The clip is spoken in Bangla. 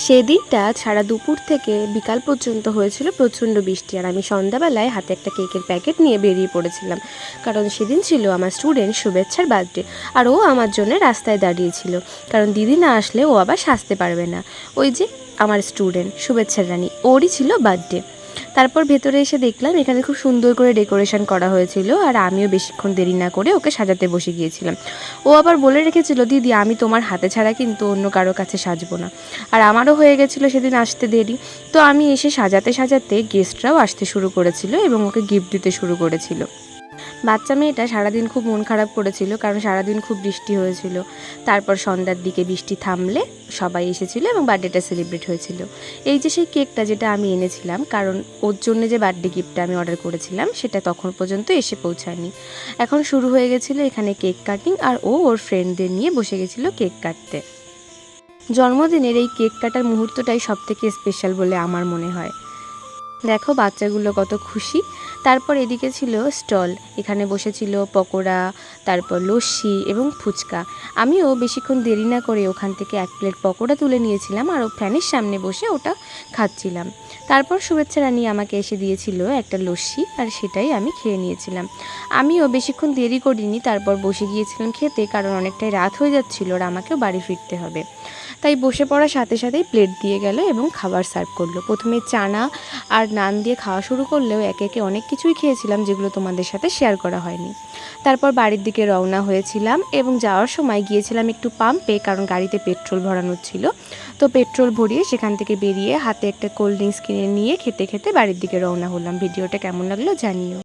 সেদিনটা সারা দুপুর থেকে বিকাল পর্যন্ত হয়েছিল প্রচণ্ড বৃষ্টি, আর আমি সন্ধ্যাবেলায় হাতে একটা কেকের প্যাকেট নিয়ে বেরিয়ে পড়েছিলাম, কারণ সেদিন ছিল আমার স্টুডেন্ট শুভেচ্ছার বার্থডে। আর ও আমার জন্য রাস্তায় দাঁড়িয়েছিল, কারণ দিদি না আসলে ও আবার সাজতে পারবে না। ওই যে আমার স্টুডেন্ট শুভেচ্ছার রানী, ওরই ছিল বার্থডে। তারপর ভেতরে এসে দেখলাম এখানে খুব সুন্দর করে ডেকোরেশন করা হয়েছিল, আর আমিও বেশিক্ষণ দেরি না করে ওকে সাজাতে বসে গিয়েছিলাম। ও আবার বলে রেখেছিল, দিদি আমি তোমার হাতে ছাড়া কিন্তু অন্য কারো কাছে সাজবো না। আর আমারও হয়ে গেছিলো সেদিন আসতে দেরি, তো আমি এসে সাজাতে সাজাতে গেস্টরাও আসতে শুরু করেছিল এবং ওকে গিফট দিতে শুরু করেছিল। বাচ্চা মেয়েটা সারাদিন খুব মন খারাপ করেছিল, কারণ সারাদিন খুব বৃষ্টি হয়েছিল। তারপর সন্ধ্যার দিকে বৃষ্টি থামলে সবাই এসেছিলো এবং বার্থডেটা সেলিব্রেট হয়েছিল। এই যে সেই কেকটা যেটা আমি এনেছিলাম, কারণ ওর জন্য যে বার্থডে গিফটটা আমি অর্ডার করেছিলাম সেটা তখন পর্যন্ত এসে পৌঁছায়নি। এখন শুরু হয়ে গেছিলো এখানে কেক কাটিং, আর ও ওর ফ্রেন্ডদের নিয়ে বসে গেছিলো কেক কাটতে। জন্মদিনের এই কেক কাটার মুহূর্তটাই সবথেকে স্পেশাল বলে আমার মনে হয়। দেখো বাচ্চাগুলো কত খুশি। তারপর এদিকে ছিল স্টল, এখানে বসেছিল পকোড়া, তারপর লস্যি এবং ফুচকা। আমিও বেশিক্ষণ দেরি না করে ওখান থেকে এক প্লেট পকোড়া তুলে নিয়েছিলাম, আর ও ফ্যানের সামনে বসে ওটা খাচ্ছিলাম। তারপর শুভেচ্ছা রানী আমাকে এসে দিয়েছিল একটা লস্যি, আর সেটাই আমি খেয়ে নিয়েছিলাম। আমিও বেশিক্ষণ দেরি করিনি, তারপর বসে গিয়েছিলাম খেতে, কারণ অনেকটাই রাত হয়ে যাচ্ছিল আর আমাকেও বাড়ি ফিরতে হবে। তাই বসে পড়ার সাথে সাথেই প্লেট দিয়ে গেল এবং খাবার সার্ভ করলো। প্রথমে চানা আর নান দিয়ে খাওয়া শুরু করলেও একে একে অনেক কিছুই খেয়েছিলাম, যেগুলো তোমাদের সাথে শেয়ার করা হয়নি। তারপর বাড়ির দিকে রওনা হয়েছিলাম এবং যাওয়ার সময় গিয়েছিলাম একটু পাম্পে, কারণ গাড়িতে পেট্রোল ভরানোর ছিল। তো পেট্রোল ভরিয়ে সেখান থেকে বেরিয়ে হাতে একটা কোল্ড ড্রিঙ্কস কিনে নিয়ে খেতে খেতে বাড়ির দিকে রওনা হলাম। ভিডিওটা কেমন লাগলো জানিও।